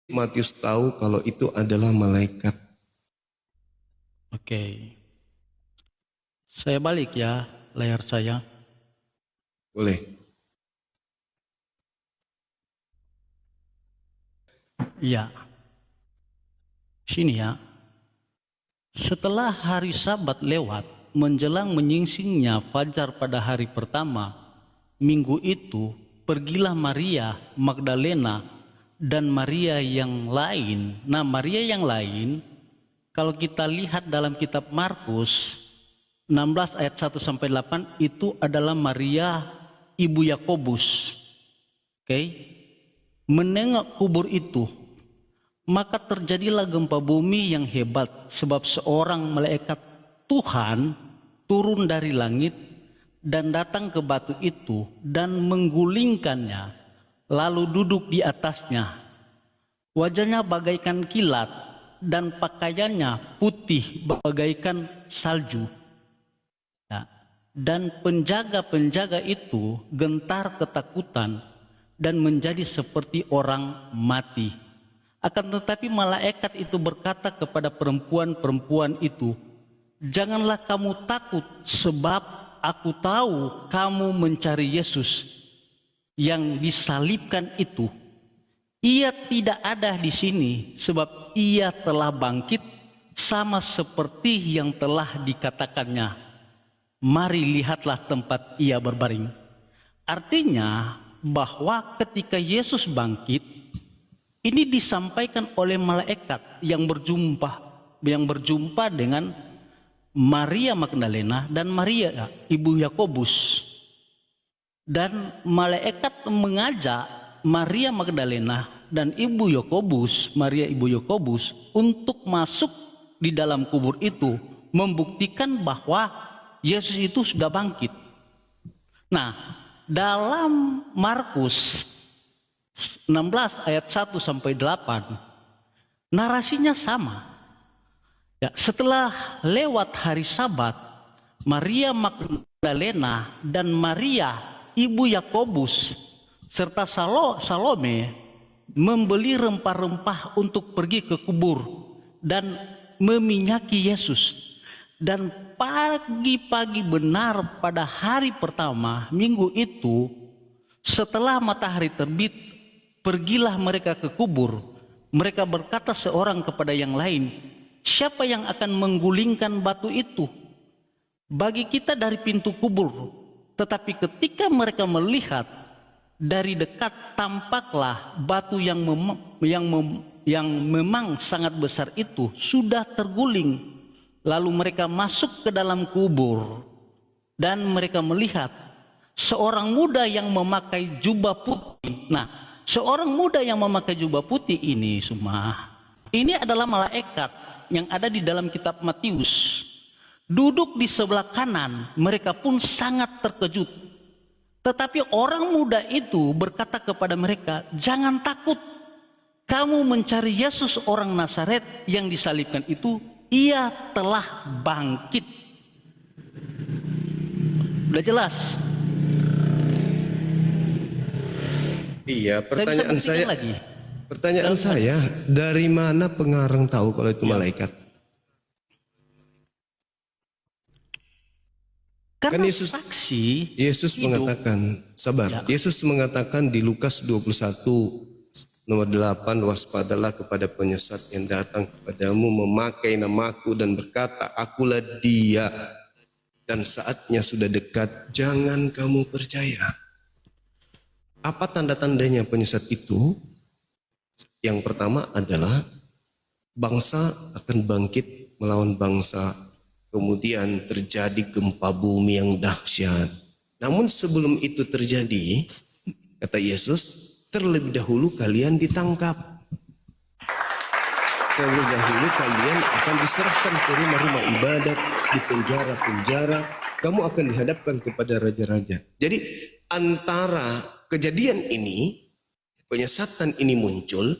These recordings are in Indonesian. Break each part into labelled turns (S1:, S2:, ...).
S1: Matius tahu kalau itu adalah malaikat.
S2: Oke. Saya balik ya layar saya.
S1: Boleh.
S2: Iya. Sini ya. Setelah hari Sabat lewat, menjelang menyingsingnya fajar pada hari pertama, minggu itu, pergilah Maria Magdalena dan Maria yang lain. Nah, Maria yang lain, kalau kita lihat dalam kitab Markus 16 ayat 1 sampai 8, itu adalah Maria ibu Yakobus. Oke. Menengok kubur itu, maka terjadilah gempa bumi yang hebat, sebab seorang malaikat Tuhan turun dari langit dan datang ke batu itu dan menggulingkannya, lalu duduk di atasnya. Wajahnya bagaikan kilat dan pakaiannya putih bagaikan salju. Ya. Dan penjaga-penjaga itu gentar ketakutan dan menjadi seperti orang mati. Akan tetapi malaikat itu berkata kepada perempuan-perempuan itu, "Janganlah kamu takut, sebab aku tahu kamu mencari Yesus yang disalibkan itu. Ia tidak ada di sini, sebab ia telah bangkit sama seperti yang telah dikatakannya. Mari lihatlah tempat ia berbaring." Artinya bahwa ketika Yesus bangkit, ini disampaikan oleh malaikat yang berjumpa dengan Maria Magdalena dan Maria ibu Yakobus. Dan malaikat mengajak Maria Magdalena dan ibu Yakobus, Maria ibu Yakobus, untuk masuk di dalam kubur itu, membuktikan bahwa Yesus itu sudah bangkit. Nah, dalam Markus 16 ayat 1 sampai 8, narasinya sama. Ya, setelah lewat hari Sabat, Maria Magdalena dan Maria ibu Yakobus serta Salome membeli rempah-rempah untuk pergi ke kubur dan meminyaki Yesus. Dan pagi-pagi benar pada hari pertama minggu itu, setelah matahari terbit, pergilah mereka ke kubur. Mereka berkata seorang kepada yang lain, "Siapa yang akan menggulingkan batu itu bagi kita dari pintu kubur?" Tetapi ketika mereka melihat dari dekat, tampaklah batu yang memang sangat besar itu sudah terguling. Lalu mereka masuk ke dalam kubur dan mereka melihat seorang muda yang memakai jubah putih. Nah, seorang muda yang memakai jubah putih ini ini adalah malaikat yang ada di dalam kitab Matius. Duduk di sebelah kanan, mereka pun sangat terkejut. Tetapi orang muda itu berkata kepada mereka, "Jangan takut, kamu mencari Yesus orang Nazaret yang disalibkan itu. Ia telah bangkit." Udah jelas?
S1: Iya, pertanyaan
S2: Lagi.
S1: saya, dari mana pengarang tahu kalau itu malaikat?
S2: Karena
S1: Kan
S2: saksi
S1: Yesus
S2: hidup.
S1: mengatakan, sabar. Ya. Yesus mengatakan di Lukas 21 nomor 8, "Waspadalah kepada penyesat yang datang kepadamu memakai namaku dan berkata, akulah dia, dan saatnya sudah dekat, jangan kamu percaya." Apa tanda-tandanya penyesat itu? Yang pertama adalah bangsa akan bangkit melawan bangsa. Kemudian terjadi gempa bumi yang dahsyat. Namun sebelum itu terjadi, kata Yesus, terlebih dahulu kalian ditangkap. Terlebih dahulu kalian akan diserahkan ke rumah-rumah ibadat, di penjara-penjara. Kamu akan dihadapkan kepada raja-raja. Jadi antara kejadian ini, penyesatan ini muncul,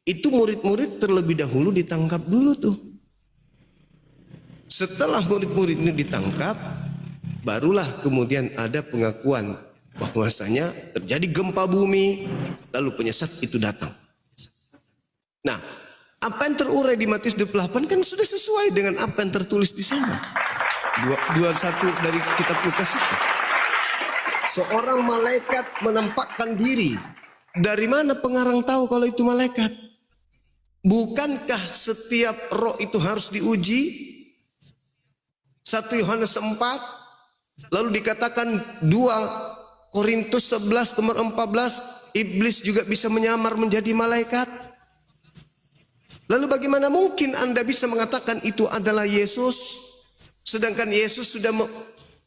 S1: itu murid-murid terlebih dahulu ditangkap dulu tuh. Setelah murid-murid ini ditangkap, barulah kemudian ada pengakuan bahwasanya terjadi gempa bumi, lalu penyesat itu datang. Nah, apa yang terurai di Matius 28 kan sudah sesuai dengan apa yang tertulis di sana. 21 dari kitab Lukas itu. Seorang malaikat menampakkan diri. Dari mana pengarang tahu kalau itu malaikat? Bukankah setiap roh itu harus diuji? 1 Yohanes 4, lalu dikatakan 2 Korintus 11 nomor 14, iblis juga bisa menyamar menjadi malaikat. Lalu bagaimana mungkin Anda bisa mengatakan itu adalah Yesus? Sedangkan Yesus sudah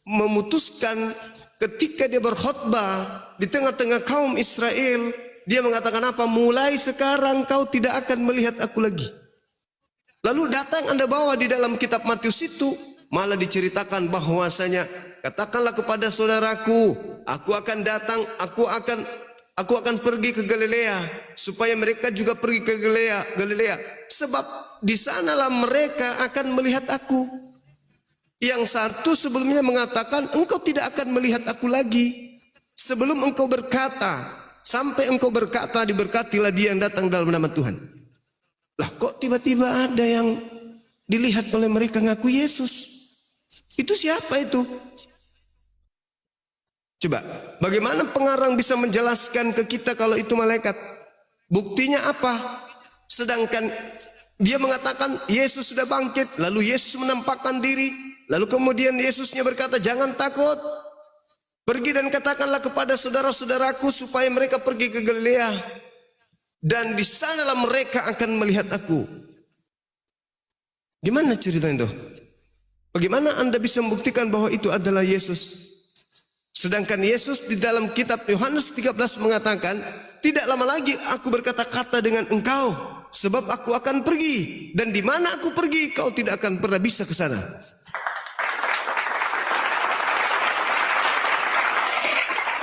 S1: memutuskan ketika dia berkhotbah di tengah-tengah kaum Israel, dia mengatakan apa? Mulai sekarang kau tidak akan melihat aku lagi. Lalu datang Anda bawa di dalam kitab Matius itu, malah diceritakan bahwasanya katakanlah kepada saudaraku, aku akan datang, aku akan pergi ke Galilea, supaya mereka juga pergi ke Galilea. Sebab di sanalah mereka akan melihat aku. Yang satu sebelumnya mengatakan, engkau tidak akan melihat aku lagi. Sebelum engkau berkata, sampai engkau berkata, diberkatilah dia yang datang dalam nama Tuhan. Lah kok tiba-tiba ada yang dilihat oleh mereka ngaku Yesus? Itu siapa itu? Coba, bagaimana pengarang bisa menjelaskan ke kita kalau itu malaikat? Buktinya apa? Sedangkan dia mengatakan Yesus sudah bangkit, lalu Yesus menampakkan diri, lalu kemudian Yesusnya berkata, jangan takut, pergi dan katakanlah kepada saudara-saudaraku supaya mereka pergi ke Galilea, dan di sanalah mereka akan melihat aku. Gimana ceritanya itu? Bagaimana Anda bisa membuktikan bahwa itu adalah Yesus? Sedangkan Yesus di dalam kitab Yohanes 13 mengatakan, tidak lama lagi aku berkata-kata dengan engkau, sebab aku akan pergi, dan di mana aku pergi kau tidak akan pernah bisa ke sana.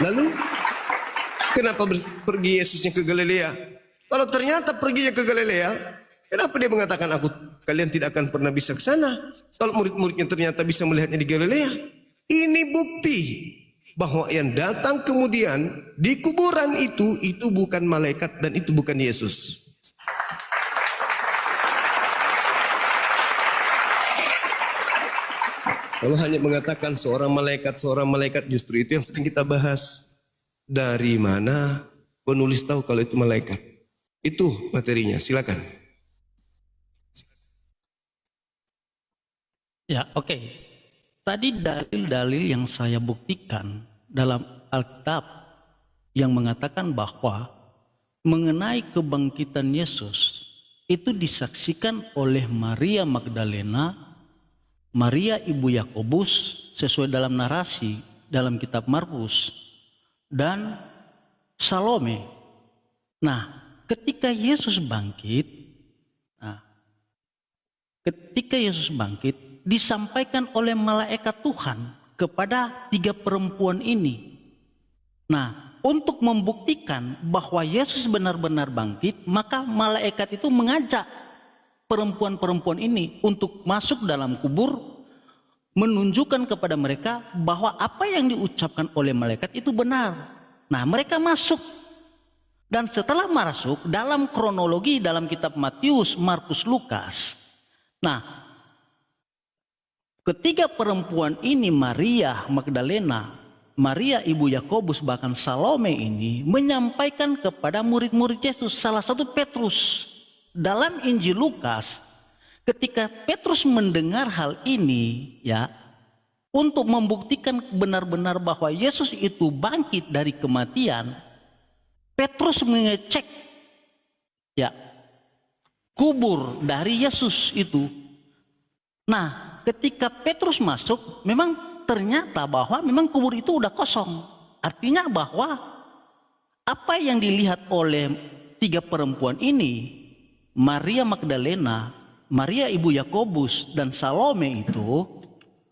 S1: Lalu kenapa pergi Yesusnya ke Galilea? Kalau ternyata perginya ke Galilea, kenapa dia mengatakan kalian tidak akan pernah bisa ke sana? Kalau murid-muridnya ternyata bisa melihatnya di Galilea. Ini bukti bahwa yang datang kemudian di kuburan itu bukan malaikat dan itu bukan Yesus. Kalau hanya mengatakan seorang malaikat, justru itu yang sedang kita bahas. Dari mana penulis tahu kalau itu malaikat? Itu materinya, silakan.
S2: Ya, oke. Tadi dalil-dalil yang saya buktikan dalam Alkitab yang mengatakan bahwa mengenai kebangkitan Yesus itu disaksikan oleh Maria Magdalena, Maria ibu Yakobus sesuai dalam narasi dalam kitab Markus, dan Salome. Nah, ketika Yesus bangkit, disampaikan oleh malaikat Tuhan kepada 3 perempuan ini. Nah, untuk membuktikan bahwa Yesus benar-benar bangkit, maka malaikat itu mengajak perempuan-perempuan ini untuk masuk dalam kubur, menunjukkan kepada mereka bahwa apa yang diucapkan oleh malaikat itu benar. Nah, mereka masuk. Dan setelah masuk dalam kronologi dalam kitab Matius, Markus, Lukas. Nah, ketiga perempuan ini, Maria Magdalena, Maria ibu Yakobus, bahkan Salome ini menyampaikan kepada murid-murid Yesus, salah satu Petrus. Dalam Injil Lukas, ketika Petrus mendengar hal ini, ya, untuk membuktikan benar-benar bahwa Yesus itu bangkit dari kematian, Petrus mengecek, ya, kubur dari Yesus itu. Nah, ketika Petrus masuk, memang ternyata bahwa memang kubur itu udah kosong. Artinya bahwa apa yang dilihat oleh 3 perempuan ini, Maria Magdalena, Maria ibu Yakobus, dan Salome itu,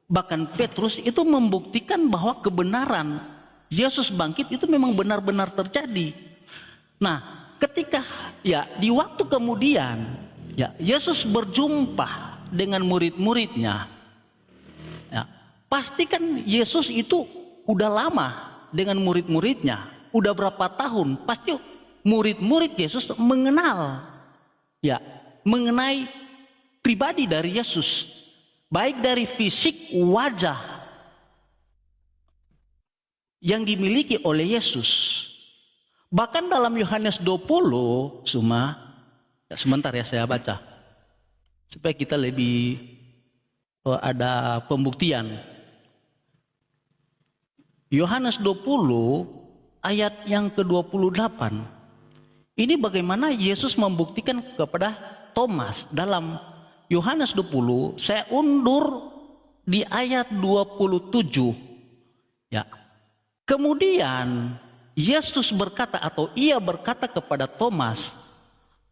S2: bahkan Petrus itu membuktikan bahwa kebenaran Yesus bangkit itu memang benar-benar terjadi. Nah, ketika ya di waktu kemudian ya Yesus berjumpa dengan murid-muridnya, ya, pastikan Yesus itu udah lama dengan murid-muridnya, udah berapa tahun, pasti murid-murid Yesus mengenal ya, mengenai pribadi dari Yesus, baik dari fisik wajah yang dimiliki oleh Yesus. Bahkan dalam Yohanes 20, sebentar ya saya baca supaya kita lebih ada pembuktian. Yohanes 20 ayat yang ke-28. Ini bagaimana Yesus membuktikan kepada Thomas dalam Yohanes 20, saya undur di ayat 27. Ya. Kemudian Yesus berkata atau ia berkata kepada Thomas,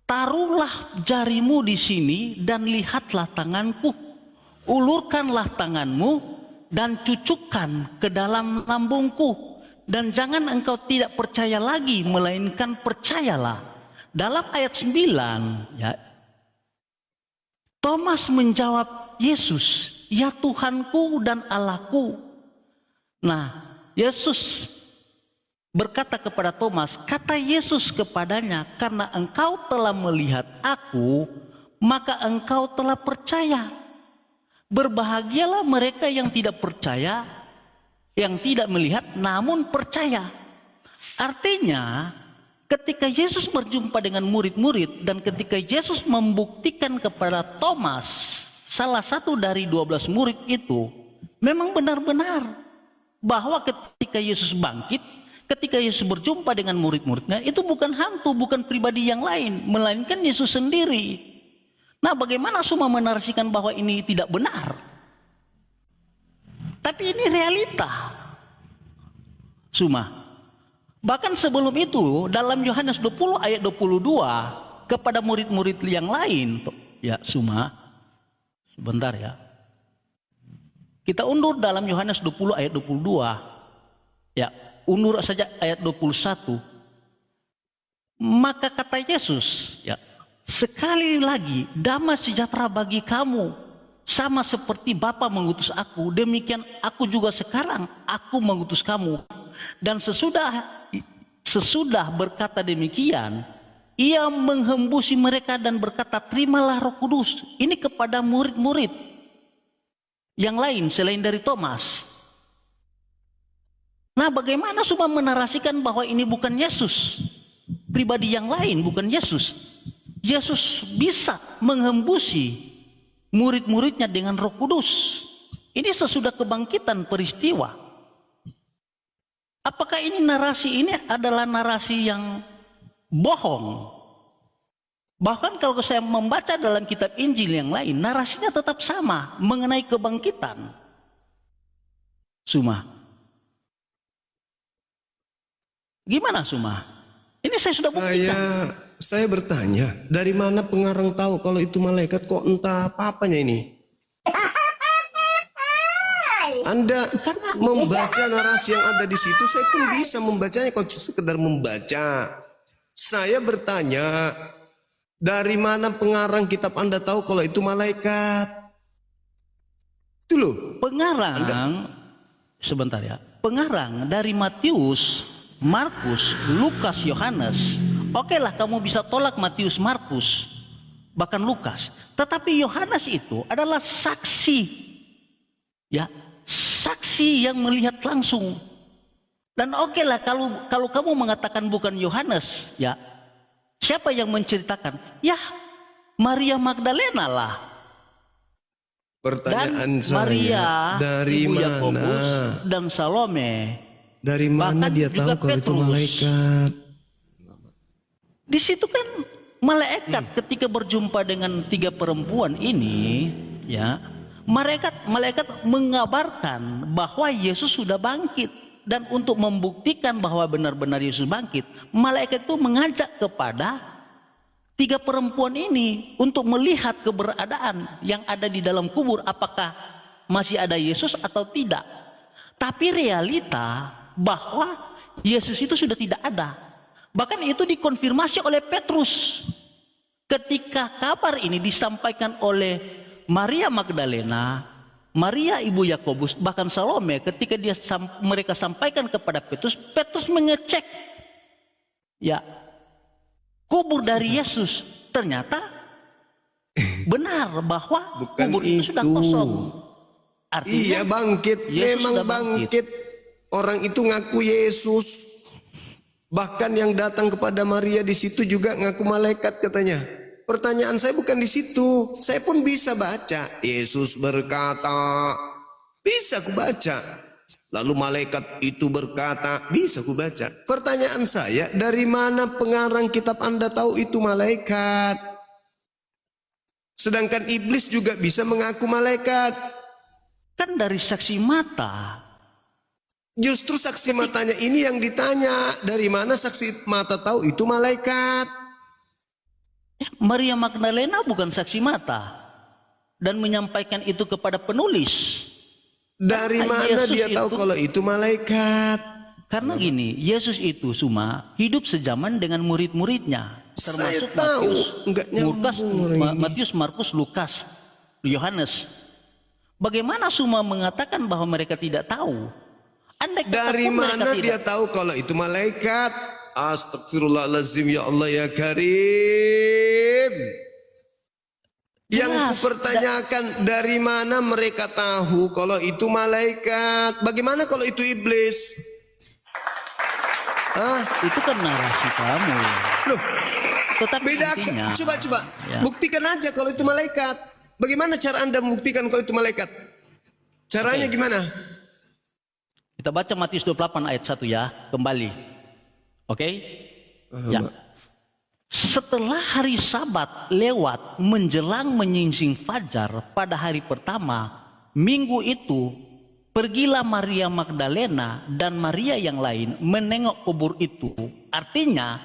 S2: "Taruhlah jarimu di sini dan lihatlah tanganku. Ulurkanlah tanganmu dan cucukkan ke dalam lambungku. Dan jangan engkau tidak percaya lagi, melainkan percayalah." Dalam ayat 9, ya, Thomas menjawab Yesus, "Ya Tuhanku dan Allahku." Nah, Yesus berkata kepada Thomas, kata Yesus kepadanya, "Karena engkau telah melihat aku, maka engkau telah percaya. Berbahagialah mereka yang tidak percaya, yang tidak melihat namun percaya." Artinya, ketika Yesus berjumpa dengan murid-murid dan ketika Yesus membuktikan kepada Thomas, salah satu dari 12 murid itu, memang benar-benar bahwa ketika Yesus bangkit, ketika Yesus berjumpa dengan murid-muridnya, itu bukan hantu, bukan pribadi yang lain, melainkan Yesus sendiri. Nah, bagaimana semua menarasikan bahwa ini tidak benar? Tapi ini realita. Bahkan sebelum itu, dalam Yohanes 20 ayat 22, kepada murid-murid yang lain, ya, sebentar ya. Kita undur dalam Yohanes 20 ayat 22. Ya, undur saja ayat 21. Maka kata Yesus, ya, "Sekali lagi damai sejahtera bagi kamu, sama seperti Bapa mengutus aku, demikian aku juga sekarang aku mengutus kamu." Dan sesudah berkata demikian, ia menghembusi mereka dan berkata, "Terimalah Roh Kudus." Ini kepada murid-murid yang lain selain dari Thomas. Nah, bagaimana semua menarasikan bahwa ini bukan Yesus, pribadi yang lain, bukan Yesus. Yesus bisa menghembusi murid-muridnya dengan Roh Kudus. Ini sesudah kebangkitan peristiwa. Apakah ini narasi ini adalah narasi yang bohong? Bahkan kalau saya membaca dalam kitab Injil yang lain, narasinya tetap sama mengenai kebangkitan. Gimana Ini saya sudah buktikan.
S1: Saya bertanya, dari mana pengarang tahu kalau itu malaikat, kok entah apa-apanya ini? Anda membaca narasi yang ada di situ, saya pun bisa membacanya kalau sekedar membaca. Saya bertanya, dari mana pengarang kitab Anda tahu kalau itu malaikat? Itu loh.
S2: Pengarang, sebentar ya. Pengarang dari Matius, Markus, Lukas, Yohanes. Oke lah, kamu bisa tolak Matius, Markus, bahkan Lukas. Tetapi Yohanes itu adalah saksi. Ya, saksi yang melihat langsung. Dan oke lah, kalau kamu mengatakan bukan Yohanes, ya, siapa yang menceritakan? Ya, Maria Magdalena lah.
S1: Pertanyaan
S2: dan Maria,
S1: dari
S2: Ibu
S1: mana?
S2: Yakobus dan Salome.
S1: Dari mana
S2: bahkan
S1: dia tahu kalau
S2: Petrus.
S1: itu malaikat?
S2: Di situ kan malaikat ketika berjumpa dengan 3 perempuan ini, ya, malaikat mengabarkan bahwa Yesus sudah bangkit. Dan untuk membuktikan bahwa benar-benar Yesus bangkit, malaikat itu mengajak kepada 3 perempuan ini untuk melihat keberadaan yang ada di dalam kubur, apakah masih ada Yesus atau tidak. Tapi realita bahwa Yesus itu sudah tidak ada. Bahkan itu dikonfirmasi oleh Petrus ketika kabar ini disampaikan oleh Maria Magdalena, Maria ibu Yakobus, bahkan Salome. Ketika mereka sampaikan kepada Petrus, Petrus mengecek, ya, kubur dari Yesus. Ternyata benar bahwa
S1: Bukan
S2: kubur itu sudah
S1: itu.
S2: kosong. Artinya
S1: Iya bangkit,
S2: Yesus
S1: memang
S2: sudah bangkit.
S1: bangkit. Orang itu ngaku Yesus. Bahkan yang datang kepada Maria di situ juga ngaku malaikat katanya. Pertanyaan saya bukan di situ. Saya pun bisa baca. Yesus berkata, bisa aku baca. Lalu malaikat itu berkata, bisa aku baca. Pertanyaan saya, dari mana pengarang kitab Anda tahu itu malaikat? Sedangkan iblis juga bisa mengaku malaikat.
S2: Kan dari saksi mata.
S1: Justru saksi matanya ini yang ditanya. Dari mana saksi mata tahu itu malaikat?
S2: Maria Magdalena bukan saksi mata dan menyampaikan itu kepada penulis.
S1: Dari mana
S2: Yesus
S1: dia tahu
S2: itu-
S1: kalau itu malaikat?
S2: Karena gini, Yesus itu cuma hidup sezaman dengan murid-muridnya,
S1: Saya
S2: termasuk
S1: tahu, enggak
S2: Lukas,
S1: nyambung orang ini.
S2: Matius, Markus, Lukas, Yohanes. Bagaimana semua mengatakan bahwa mereka tidak tahu? Andai kata
S1: Dari
S2: pun mereka
S1: mana
S2: tidak
S1: dia tahu kalau itu malaikat? Astagfirullahaladzim, ya Allah ya Karim. Yang
S2: Jelas.
S1: kupertanyakan, dari mana mereka tahu kalau itu malaikat? Bagaimana kalau itu iblis? Hah?
S2: Itu kan narasi kamu.
S1: Loh,
S2: Tetapi
S1: beda.
S2: intinya,
S1: Coba,
S2: ya.
S1: buktikan aja kalau itu malaikat. Bagaimana cara Anda membuktikan kalau itu malaikat? Caranya
S2: Oke.
S1: gimana?
S2: Kita baca Matius 28 ayat 1 ya, kembali. Oke? Ya. Setelah hari Sabat lewat menjelang menyingsing fajar pada hari pertama, minggu itu, pergilah Maria Magdalena dan Maria yang lain menengok kubur itu. Artinya,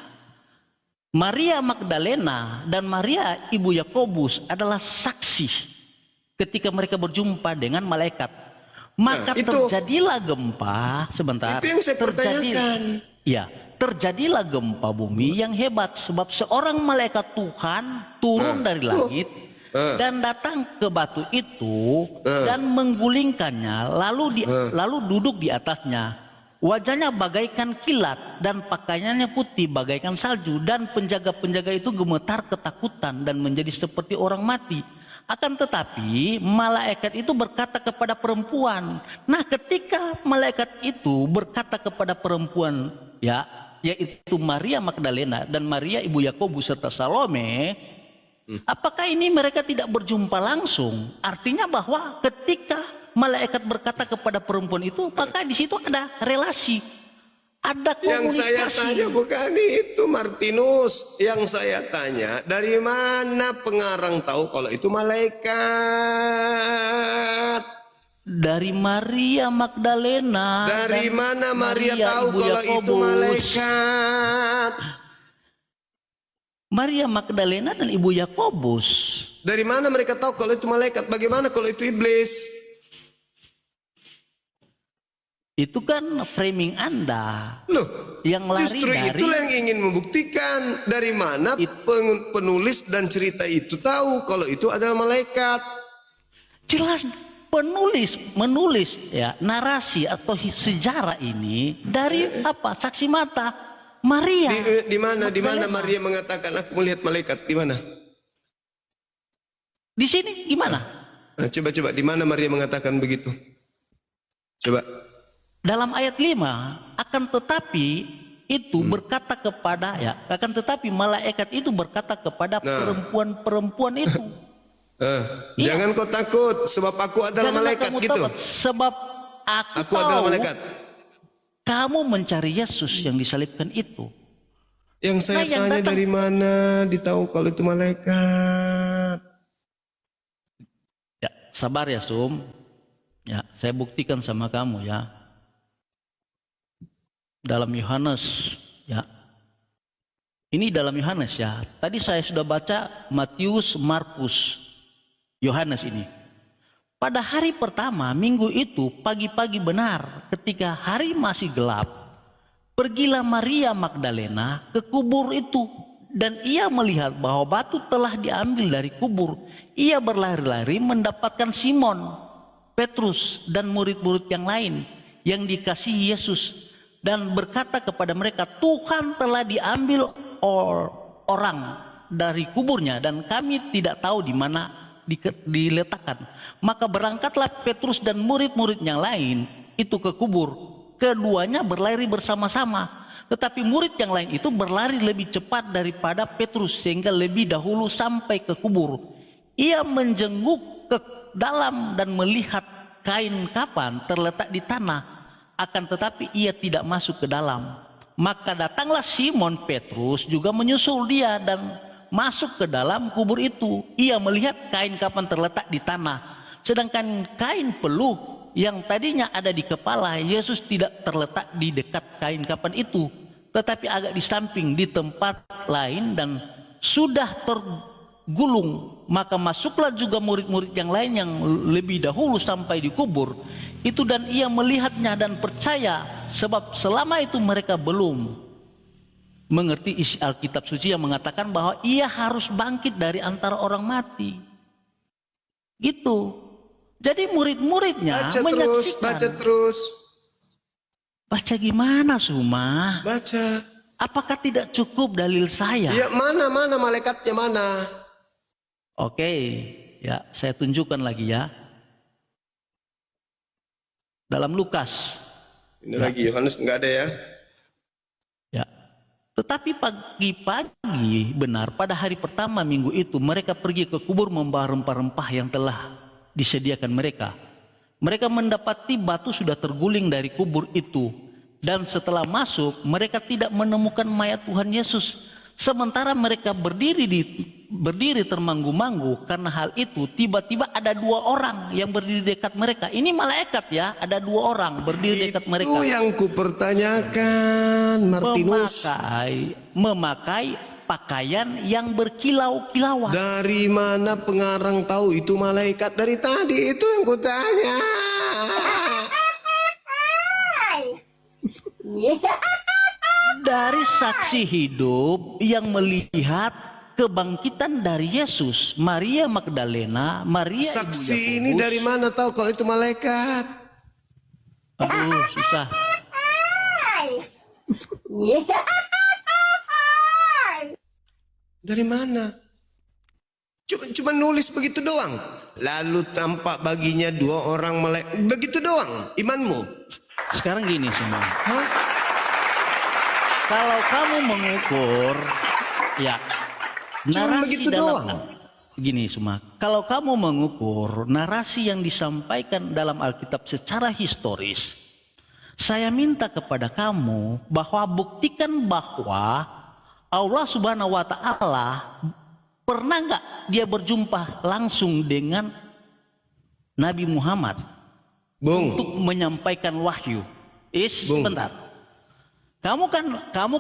S2: Maria Magdalena dan Maria ibu Yakobus adalah saksi ketika mereka berjumpa dengan malaikat. Maka
S1: Nah, itu.
S2: terjadilah gempa. Sebentar.
S1: Itu yang saya pertanyakan.
S2: Ya, terjadilah gempa bumi yang hebat sebab seorang malaikat Tuhan turun dari langit dan datang ke batu itu dan menggulingkannya, lalu duduk di atasnya. Wajahnya bagaikan kilat dan pakaiannya putih bagaikan salju, dan penjaga-penjaga itu gemetar ketakutan dan menjadi seperti orang mati. Akan tetapi malaikat itu berkata kepada perempuan. Nah, ketika malaikat itu berkata kepada perempuan, ya, yaitu Maria Magdalena dan Maria ibu Yakobus serta Salome, apakah ini mereka tidak berjumpa langsung? Artinya bahwa ketika malaikat berkata kepada perempuan itu, maka di situ ada relasi, ada
S1: Yang saya
S2: komunikasi.
S1: tanya bukan itu, Martinus. Yang saya tanya, dari mana pengarang tahu kalau itu malaikat?
S2: Dari Maria Magdalena.
S1: Dari
S2: dan
S1: mana Maria tahu
S2: ibu
S1: kalau itu
S2: Yakobus.
S1: malaikat?
S2: Maria Magdalena dan ibu Yakobus.
S1: Dari mana mereka tahu kalau itu malaikat? Bagaimana kalau itu iblis?
S2: Itu kan framing Anda.
S1: Loh,
S2: Yang lari
S1: justru
S2: dari-
S1: itulah yang ingin membuktikan. Dari mana penulis dan cerita itu tahu kalau itu adalah malaikat?
S2: Jelas menulis ya narasi atau sejarah ini dari apa? Saksi mata Maria.
S1: Di mana Maria mengatakan aku melihat malaikat? Di mana?
S2: Di sini gimana?
S1: Nah, coba di mana Maria mengatakan begitu? Coba.
S2: Dalam ayat 5, akan tetapi itu berkata kepada akan tetapi malaikat itu berkata kepada perempuan-perempuan itu.
S1: Jangan kau takut sebab aku adalah
S2: Janganlah
S1: malaikat
S2: kamu
S1: gitu.
S2: takut, sebab aku
S1: Aku adalah
S2: tahu
S1: malaikat.
S2: kamu mencari Yesus yang disalibkan itu.
S1: Yang saya
S2: yang
S1: tanya,
S2: datang-
S1: dari mana ditahu kalau itu malaikat?
S2: Ya, sabar ya Sum. Ya, saya buktikan sama kamu ya. Dalam Yohanes ya. Ini dalam Yohanes ya. Tadi saya sudah baca Matius, Markus, Yohanes ini. Pada hari pertama minggu itu pagi-pagi benar ketika hari masih gelap, pergilah Maria Magdalena ke kubur itu dan ia melihat bahwa batu telah diambil dari kubur. Ia berlari-lari mendapatkan Simon, Petrus dan murid-murid yang lain yang dikasihi Yesus dan berkata kepada mereka, Tuhan telah diambil orang dari kuburnya dan kami tidak tahu di mana diletakkan. Maka berangkatlah Petrus dan murid-murid yang lain itu ke kubur. Keduanya berlari bersama-sama. Tetapi murid yang lain itu berlari lebih cepat daripada Petrus sehingga lebih dahulu sampai ke kubur. Ia menjenguk ke dalam dan melihat kain kafan terletak di tanah, akan tetapi ia tidak masuk ke dalam. Maka datanglah Simon Petrus juga menyusul dia dan masuk ke dalam kubur itu. Ia melihat kain kafan terletak di tanah, sedangkan kain peluh yang tadinya ada di kepala Yesus tidak terletak di dekat kain kafan itu, tetapi agak di samping di tempat lain dan sudah tergulung. Maka masuklah juga murid-murid yang lain yang lebih dahulu sampai di kubur itu, dan ia melihatnya dan percaya, sebab selama itu mereka belum mengerti isi Alkitab suci yang mengatakan bahwa ia harus bangkit dari antara orang mati. Gitu. Jadi murid-muridnya menyaksikan.
S1: Baca terus.
S2: Baca gimana, Suma?
S1: Baca.
S2: Apakah tidak cukup dalil saya?
S1: Ya, mana malaikatnya mana?
S2: Oke, ya saya tunjukkan lagi ya. Dalam Lukas.
S1: Ini lagi Yohanes nggak ada ya?
S2: Ya. Tetapi pagi-pagi benar pada hari pertama minggu itu mereka pergi ke kubur membawa rempah-rempah yang telah disediakan mereka. Mereka mendapati batu sudah terguling dari kubur itu, dan setelah masuk mereka tidak menemukan mayat Tuhan Yesus. Sementara mereka berdiri termanggu-manggu karena hal itu, tiba-tiba ada 2 orang yang berdiri dekat mereka. Ini malaikat ya, ada 2 orang berdiri dekat mereka.
S1: Itu yang kupertanyakan, Martinus.
S2: Memakai pakaian yang berkilau-kilauan.
S1: Dari mana pengarang tahu itu malaikat? Dari tadi itu yang kutanya.
S2: Dari saksi hidup yang melihat kebangkitan dari Yesus, Maria Magdalena, Maria
S1: Saksi ini dari mana tahu kalau itu malaikat?
S2: Aduh, susah.
S1: Dari mana? Cuma nulis begitu doang. Lalu tampak baginya 2 orang malaikat. Begitu doang imanmu?
S2: Sekarang gini semua.
S1: Hah?
S2: Kalau kamu mengukur, ya,
S1: Cuma
S2: narasi
S1: begitu
S2: dalam,
S1: doang.
S2: Gini semua. Kalau kamu mengukur narasi yang disampaikan dalam Alkitab secara historis, saya minta kepada kamu bahwa buktikan bahwa Allah Subhanahu wa Ta'ala pernah nggak dia berjumpa langsung dengan Nabi Muhammad untuk menyampaikan wahyu. Sebentar. Kamu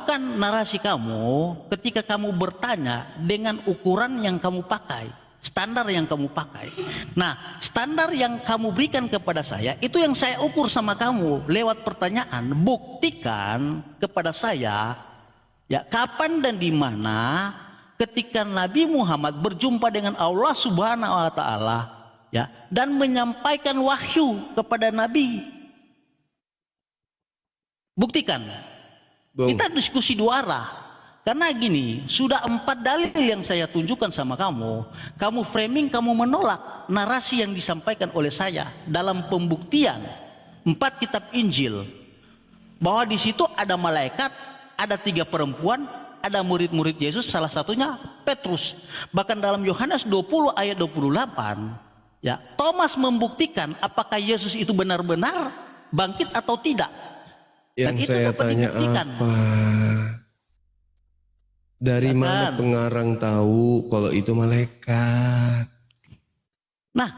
S2: kan narasi kamu ketika kamu bertanya dengan ukuran yang kamu pakai, standar yang kamu pakai. Nah, standar yang kamu berikan kepada saya itu yang saya ukur sama kamu lewat pertanyaan. Buktikan kepada saya ya kapan dan di mana ketika Nabi Muhammad berjumpa dengan Allah Subhanahu wa Ta'ala ya dan menyampaikan wahyu kepada Nabi. Buktikan. Kita diskusi 2 arah. Karena gini, sudah 4 dalil yang saya tunjukkan sama kamu. Kamu framing, kamu menolak narasi yang disampaikan oleh saya dalam pembuktian 4 kitab Injil. Bahwa di situ ada malaikat, ada 3 perempuan, ada murid-murid Yesus, salah satunya Petrus. Bahkan dalam Yohanes 20 ayat 28, ya, Thomas membuktikan apakah Yesus itu benar-benar bangkit atau tidak.
S1: Yang saya tanya apa? Dari mana pengarang tahu kalau itu malaikat?
S2: Nah,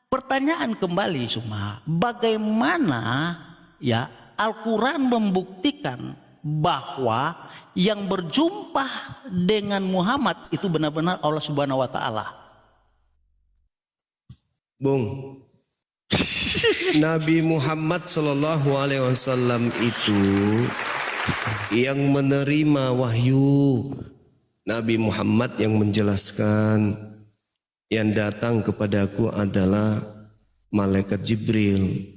S2: pertanyaan kembali semua, bagaimana ya Al-Quran membuktikan bahwa yang berjumpa dengan Muhammad itu benar-benar Allah Subhanahu wa Ta'ala?
S1: Bung, Nabi Muhammad Sallallahu Alaihi Wasallam itu yang menerima wahyu. Nabi Muhammad yang menjelaskan, yang datang kepadaku adalah malaikat Jibril.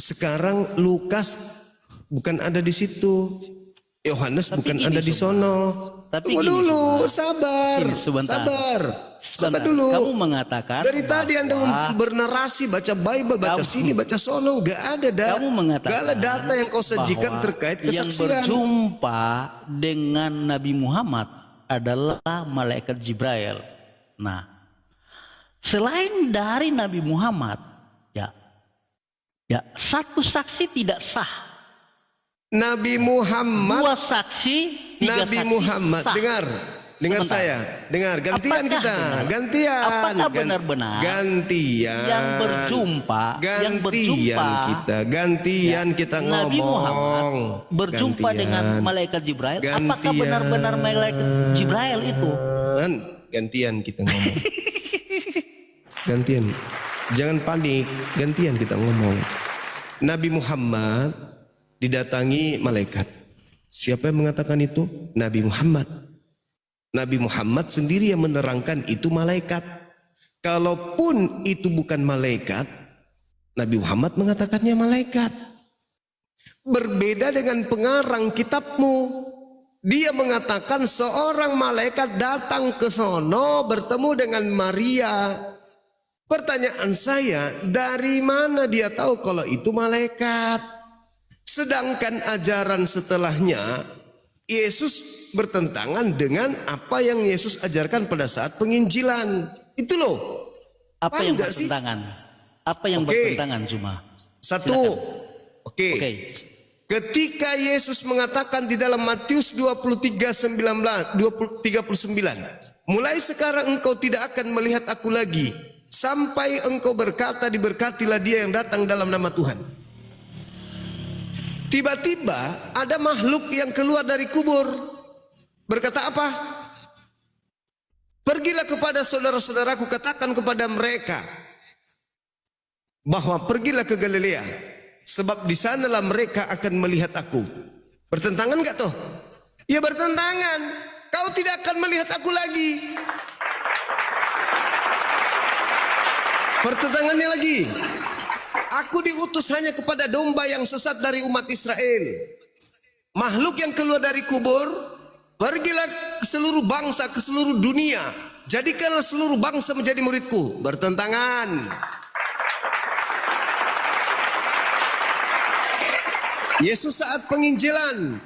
S1: Sekarang Lukas bukan ada di situ. Yohanes
S2: Tapi
S1: bukan
S2: gini,
S1: ada di
S2: Suma.
S1: sono.
S2: Tapi
S1: Tunggu
S2: gini,
S1: dulu,
S2: Suma.
S1: sabar.
S2: Gini, sebentar.
S1: Sabar dulu.
S2: Kamu mengatakan
S1: Dari tadi Anda
S2: bahwa
S1: bernarasi, baca Bible, baca sini, baca sono, nggak ada
S2: kamu mengatakan
S1: Gak ada data yang kau sajikan
S2: bahwa
S1: terkait
S2: yang
S1: kesaksian.
S2: berjumpa dengan Nabi Muhammad adalah malaikat Jibril. Nah, selain dari Nabi Muhammad, ya satu saksi tidak sah.
S1: Nabi Muhammad,
S2: Dua saksi, tiga
S1: Nabi
S2: saksi
S1: Muhammad,
S2: sah.
S1: dengar
S2: Sebentar.
S1: saya, dengar, gantian
S2: Apakah
S1: kita,
S2: benar?
S1: gantian,
S2: Apakah benar-benar
S1: gantian,
S2: yang berjumpa
S1: gantian kita
S2: Nabi
S1: ngomong,
S2: Muhammad berjumpa
S1: gantian.
S2: dengan malaikat Jibril? Apakah
S1: Gantian.
S2: benar-benar malaikat Jibril itu?
S1: Gantian kita ngomong, gantian, jangan panik, gantian kita ngomong. Nabi Muhammad didatangi malaikat. Siapa yang mengatakan itu? Nabi Muhammad. Nabi Muhammad sendiri yang menerangkan itu malaikat. Kalaupun itu bukan malaikat, Nabi Muhammad mengatakannya malaikat. Berbeda dengan pengarang kitabmu. Dia mengatakan seorang malaikat datang ke sono bertemu dengan Maria. Pertanyaan saya, dari mana dia tahu kalau itu malaikat? Sedangkan ajaran setelahnya, Yesus bertentangan dengan apa yang Yesus ajarkan pada saat penginjilan. Itu loh.
S2: Apa
S1: Paham
S2: yang
S1: nggak sih?
S2: bertentangan? Apa yang
S1: Oke.
S2: bertentangan cuma?
S1: Satu, oke.
S2: Oke.
S1: Ketika Yesus mengatakan di dalam Matius 23:39, mulai sekarang engkau tidak akan melihat aku lagi, sampai engkau berkata diberkatilah dia yang datang dalam nama Tuhan. Tiba-tiba ada makhluk yang keluar dari kubur. Berkata apa? Pergilah kepada saudara-saudaraku, katakan kepada mereka bahwa pergilah ke Galilea, sebab di sanalah mereka akan melihat aku. Bertentangan gak tuh? Ya bertentangan. Kau tidak akan melihat aku lagi. Pertentangannya lagi. Aku diutus hanya kepada domba yang sesat dari umat Israel. Makhluk yang keluar dari kubur, pergilah ke seluruh bangsa, ke seluruh dunia. Jadikanlah seluruh bangsa menjadi muridku. Bertentangan. Yesus saat penginjilan,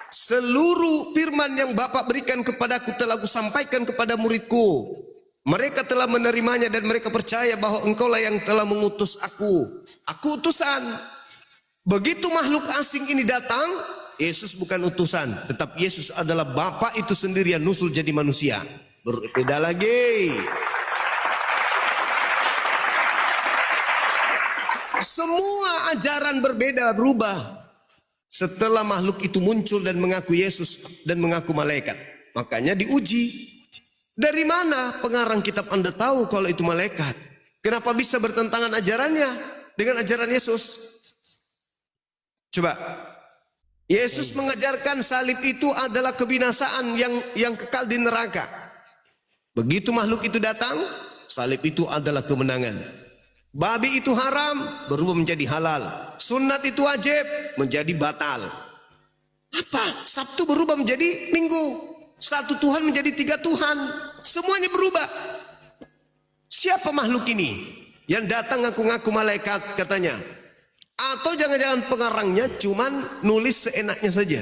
S1: seluruh firman yang Bapa berikan kepadaku telah kusampaikan kepada muridku. Mereka telah menerimanya dan mereka percaya bahwa engkaulah yang telah mengutus aku. Aku utusan. Begitu makhluk asing ini datang, Yesus bukan utusan, tetapi Yesus adalah Bapa itu sendiri yang nusul jadi manusia. Berbeda lagi. Semua ajaran berbeda, berubah setelah makhluk itu muncul dan mengaku Yesus dan mengaku malaikat. Makanya diuji. Dari mana pengarang kitab Anda tahu kalau itu malaikat? Kenapa bisa bertentangan ajarannya dengan ajaran Yesus? Coba. Yesus mengajarkan salib itu adalah kebinasaan yang kekal di neraka. Begitu makhluk itu datang, salib itu adalah kemenangan. Babi itu haram, berubah menjadi halal. Sunat itu wajib, menjadi batal. Apa? Sabtu berubah menjadi Minggu. Satu Tuhan menjadi tiga Tuhan. Semuanya berubah. Siapa makhluk ini? Yang datang ngaku-ngaku malaikat katanya. Atau jangan-jangan pengarangnya cuman nulis seenaknya saja.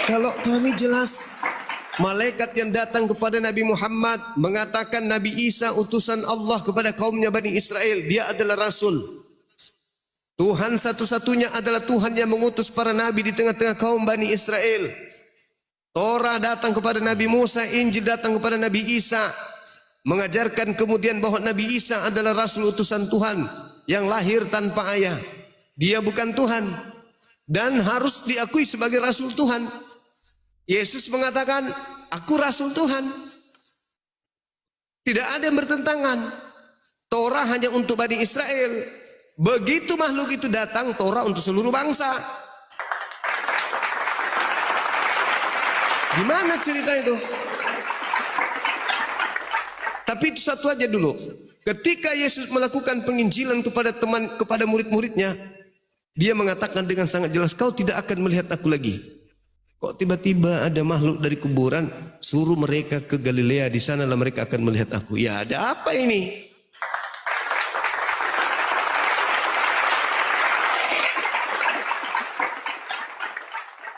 S1: Kalau kami jelas, malaikat yang datang kepada Nabi Muhammad mengatakan Nabi Isa utusan Allah kepada kaumnya Bani Israel. Dia adalah Rasul. Tuhan satu-satunya adalah Tuhan yang mengutus para nabi di tengah-tengah kaum Bani Israel. Torah datang kepada Nabi Musa, Injil datang kepada Nabi Isa. Mengajarkan kemudian bahwa Nabi Isa adalah Rasul utusan Tuhan yang lahir tanpa ayah. Dia bukan Tuhan dan harus diakui sebagai Rasul Tuhan. Yesus mengatakan, aku Rasul Tuhan. Tidak ada yang bertentangan. Torah hanya untuk Bani Israel. Begitu makhluk itu datang, Torah untuk seluruh bangsa. Gimana cerita itu? Tapi itu satu aja dulu. Ketika Yesus melakukan penginjilan kepada murid-muridnya, Dia mengatakan dengan sangat jelas, kau tidak akan melihat aku lagi. Kok tiba-tiba ada makhluk dari kuburan suruh mereka ke Galilea, di sanalah mereka akan melihat aku. Ya, ada apa ini?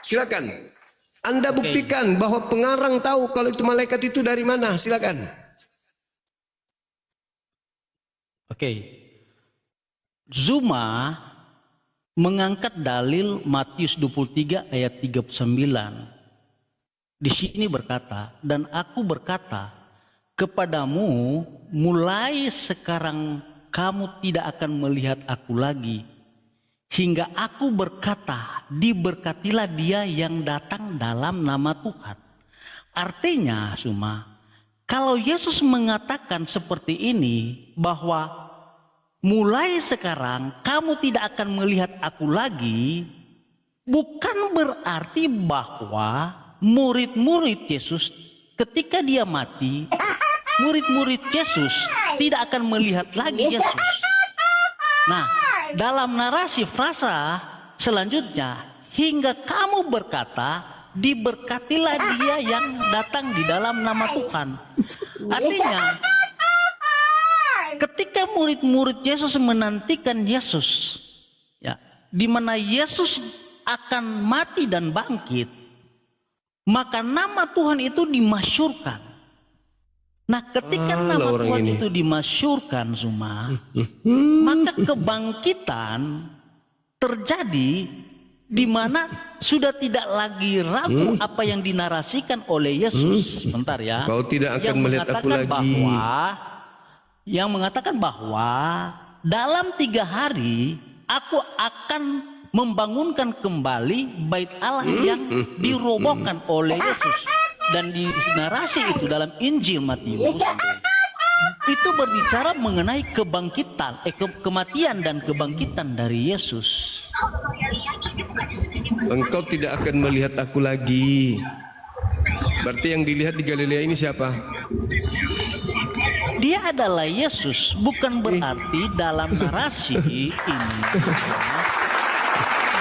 S1: Silakan. Anda buktikan bahwa pengarang tahu kalau itu malaikat itu dari mana. Silakan.
S2: Zuma mengangkat dalil Matius 23 ayat 39. Di sini berkata, dan aku berkata kepadamu, mulai sekarang kamu tidak akan melihat aku lagi. Hingga aku berkata, diberkatilah dia yang datang dalam nama Tuhan. Artinya, Zuma, kalau Yesus mengatakan seperti ini, bahwa mulai sekarang kamu tidak akan melihat aku lagi, bukan berarti bahwa murid-murid Yesus ketika dia mati, murid-murid Yesus tidak akan melihat lagi Yesus. Nah, dalam narasi frasa selanjutnya, hingga kamu berkata, diberkatilah dia yang datang di dalam nama Tuhan. Artinya, ketika murid-murid Yesus menantikan Yesus, ya, di mana Yesus akan mati dan bangkit, maka nama Tuhan itu dimasyurkan. Nah, ketika nama Tuhan itu dimasyurkan, Zuma, maka kebangkitan terjadi di mana sudah tidak lagi ragu apa yang dinarasikan oleh Yesus. Sebentar ya.
S1: Kau tidak akan melihat aku lagi.
S2: Yang mengatakan bahwa dalam 3 hari aku akan membangunkan kembali bait Allah yang dirobohkan oleh Yesus. Dan di narasi itu dalam Injil Matius itu berbicara mengenai kebangkitan, kematian dan kebangkitan dari Yesus.
S1: Engkau tidak akan melihat aku lagi. Berarti yang dilihat di Galilea ini siapa?
S2: Dia adalah Yesus, bukan berarti dalam narasi ini